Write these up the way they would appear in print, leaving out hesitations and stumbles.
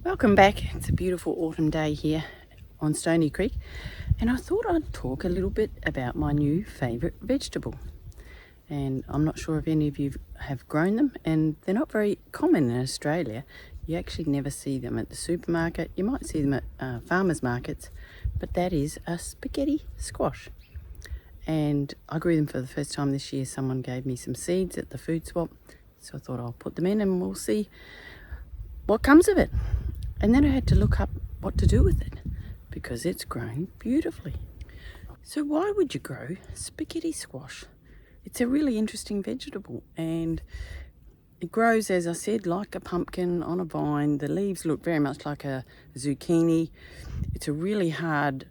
Welcome back. It's a beautiful autumn day here on Stoney Creek, and I thought I'd talk a little bit about my new favourite vegetable. And I'm not sure if any of you have grown them, and they're not very common in Australia. You actually never see them at the supermarket. You might see them at farmers markets, but that is a spaghetti squash. And I grew them for the first time this year. Someone gave me some seeds at the food swap, so I thought I'll put them in and we'll see what comes of it. And then I had to look up what to do with it because it's grown beautifully. So why would you grow spaghetti squash? It's a really interesting vegetable, and it grows, as I said, like a pumpkin on a vine. The leaves look very much like a zucchini. It's a really hard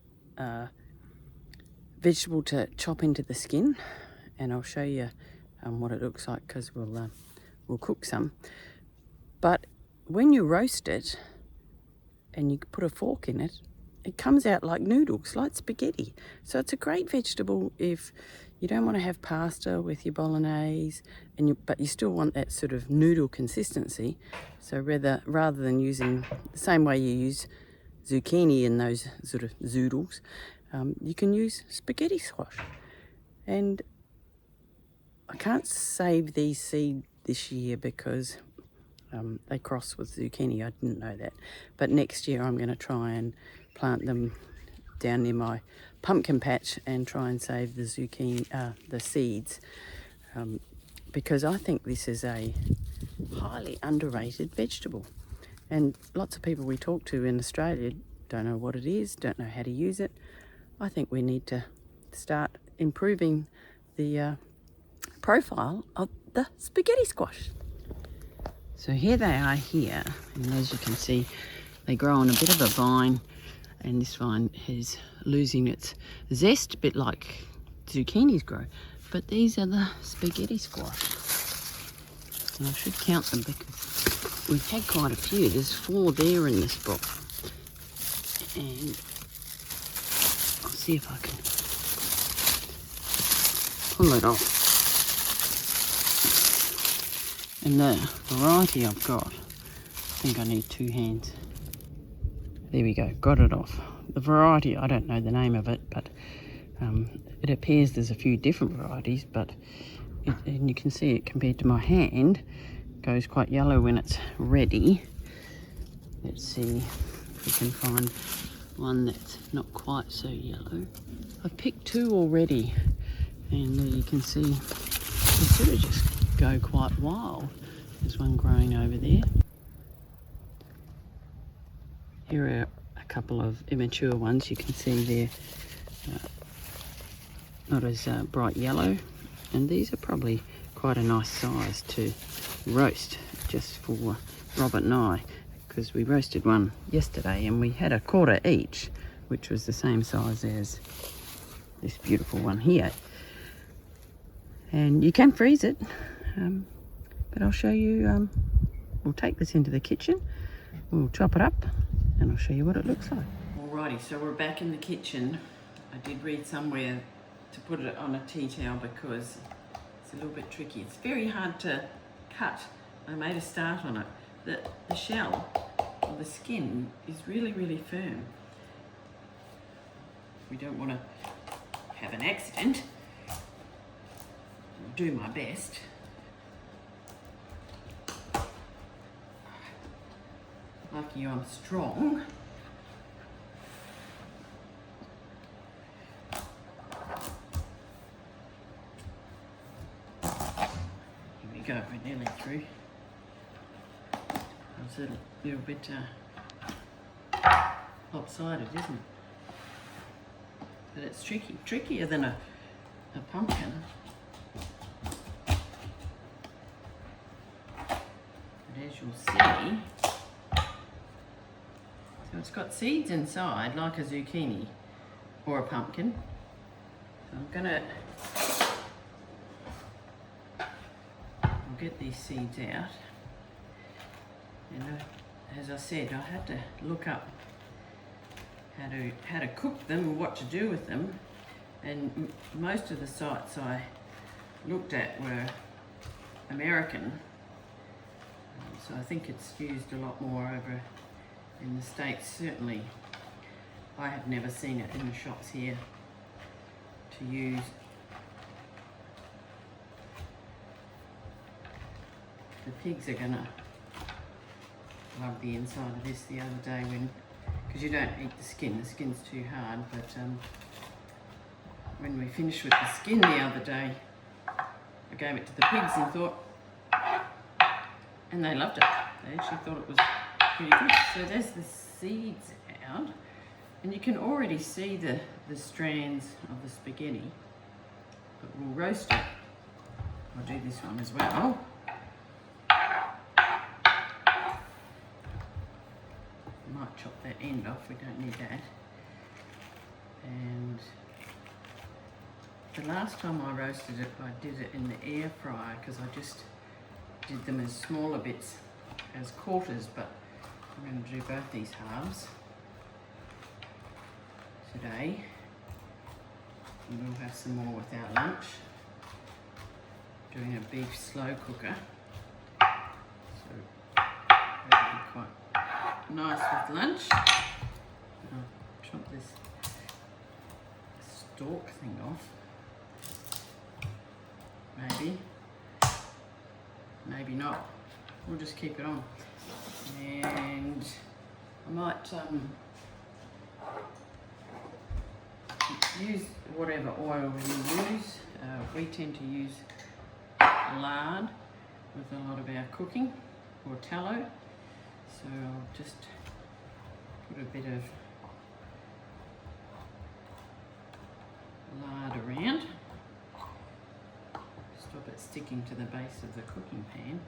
vegetable to chop into the skin, and I'll show you what it looks like because we'll cook some. But when you roast it and you put a fork in it, it comes out like noodles, like spaghetti. So it's a great vegetable if you don't want to have pasta with your bolognese, but you still want that sort of noodle consistency. So rather than using the same way you use zucchini in those sort of zoodles, you can use spaghetti squash. And I can't save these seeds this year because they cross with zucchini. I didn't know that. But next year I'm going to try and plant them down near my pumpkin patch and try and save the zucchini, the seeds, because I think this is a highly underrated vegetable. And lots of people we talk to in Australia don't know what it is, don't know how to use it. I think we need to start improving the profile of the spaghetti squash. So here they are here, and as you can see, they grow on a bit of a vine, and this vine is losing its zest, a bit like zucchinis grow. But these are the spaghetti squash, and I should count them because we've had quite a few. There's 4 there in this box, and I'll see if I can pull it off. And the variety I've got, I think I need 2 hands. There we go, got it off. The variety, I don't know the name of it, but it appears there's a few different varieties, but and you can see it compared to my hand, goes quite yellow when it's ready. Let's see if we can find one that's not quite so yellow. I've picked 2 already, and there you can see they sort of just go quite wild. There's one growing over there. Here are a couple of immature ones. You can see they're not as bright yellow, and these are probably quite a nice size to roast just for Robert and I, because we roasted one yesterday and we had a quarter each, which was the same size as this beautiful one here. And you can freeze it, but I'll show you. We'll take this into the kitchen, we'll chop it up, and I'll show you what it looks like. Alrighty, so we're back in the kitchen. I did read somewhere to put it on a tea towel because it's a little bit tricky. It's very hard to cut. I made a start on it. The shell, or the skin, is really, really firm. We don't want to have an accident. I'll do my best. Lucky I'm strong. Here we go, we're nearly through. It's a little bit lopsided, isn't it? But it's tricky, trickier than a pumpkin. But as you'll see, so it's got seeds inside like a zucchini or a pumpkin. So I'm gonna get these seeds out. And as I said, I had to look up how to cook them and what to do with them. And most of the sites I looked at were American, so I think it's used a lot more over In the States, certainly, I have never seen it in the shops here to use. The pigs are gonna love the inside of this. The other day because you don't eat the skin's too hard, but when we finished with the skin the other day, I gave it to the pigs and they loved it. They actually thought it was pretty good. So there's the seeds out, and you can already see the strands of the spaghetti, but we'll roast it. I'll do this one as well. Might chop that end off, we don't need that. And the last time I roasted it, I did it in the air fryer because I just did them as smaller bits, as quarters, but I'm going to do both these halves today. And we'll have some more with our lunch. Doing a beef slow cooker. So that'll be quite nice with lunch. I'll chop this stalk thing off. Maybe not. We'll just keep it on. And I might use whatever oil you use. We tend to use lard with a lot of our cooking, or tallow. So I'll just put a bit of lard around. Stop it sticking to the base of the cooking pan.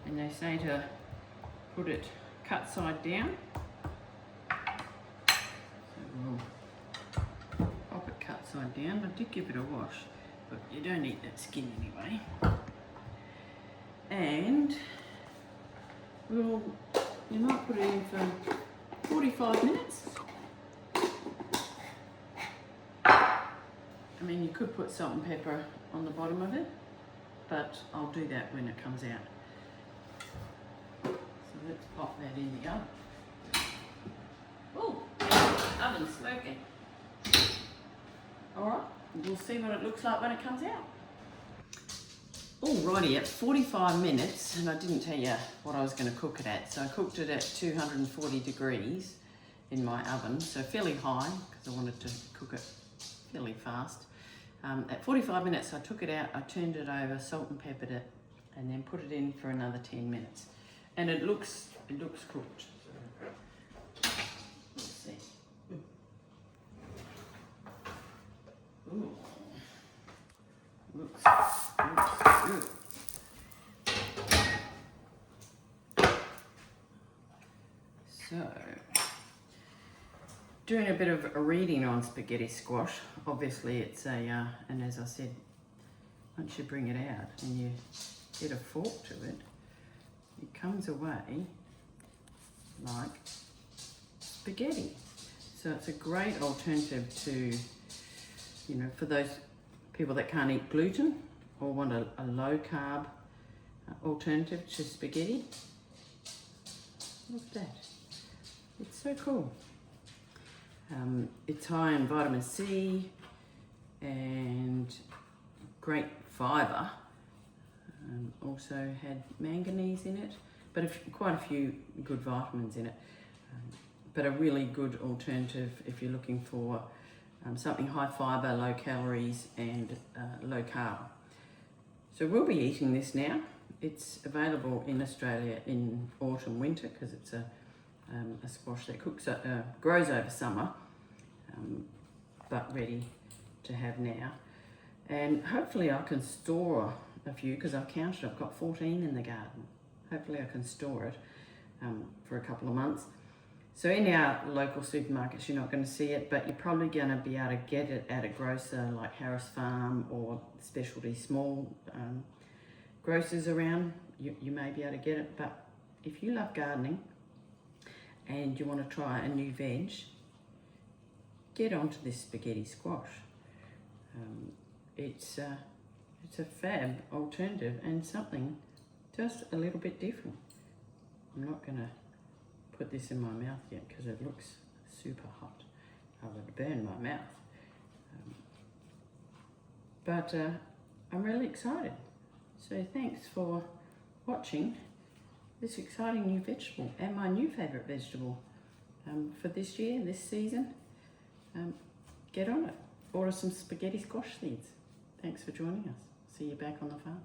And they say to put it cut side down. So we'll pop it cut side down. I did give it a wash, but you don't eat that skin anyway. And you might put it in for 45 minutes. I mean, you could put salt and pepper on the bottom of it, but I'll do that when it comes out. So let's pop that in the oven. Oh, oven's smoking. All right, we'll see what it looks like when it comes out. Alrighty, at 45 minutes, and I didn't tell you what I was going to cook it at, so I cooked it at 240 degrees in my oven, so fairly high because I wanted to cook it fairly fast. At 45 minutes I took it out, I turned it over, salt and peppered it, and then put it in for another 10 minutes. And it looks cooked. Let's see. Ooh. Looks good. So, doing a bit of a reading on spaghetti squash. Obviously it's and as I said, once you bring it out and you get a fork to it, it comes away like spaghetti. So it's a great alternative to, for those people that can't eat gluten or want a low carb alternative to spaghetti. Look at that. It's so cool. It's high in vitamin C and great fibre. Also had manganese in it, but quite a few good vitamins in it. But a really good alternative if you're looking for something high fibre, low calories and low carb. So we'll be eating this now. It's available in Australia in autumn, winter, because it's a squash that grows over summer, but ready to have now. And hopefully I can store a few, because I've counted, I've got 14 in the garden. Hopefully I can store it for a couple of months. So in our local supermarkets, you're not going to see it, but you're probably going to be able to get it at a grocer like Harris Farm or specialty small grocers around. You may be able to get it, but if you love gardening and you want to try a new veg, get onto this spaghetti squash. It's a fab alternative and something just a little bit different. I'm not going to put this in my mouth yet because it looks super hot. I would burn my mouth. But I'm really excited. So thanks for watching this exciting new vegetable and my new favourite vegetable for this year, this season. Get on it. Order some spaghetti squash seeds. Thanks for joining us. See you back on the farm.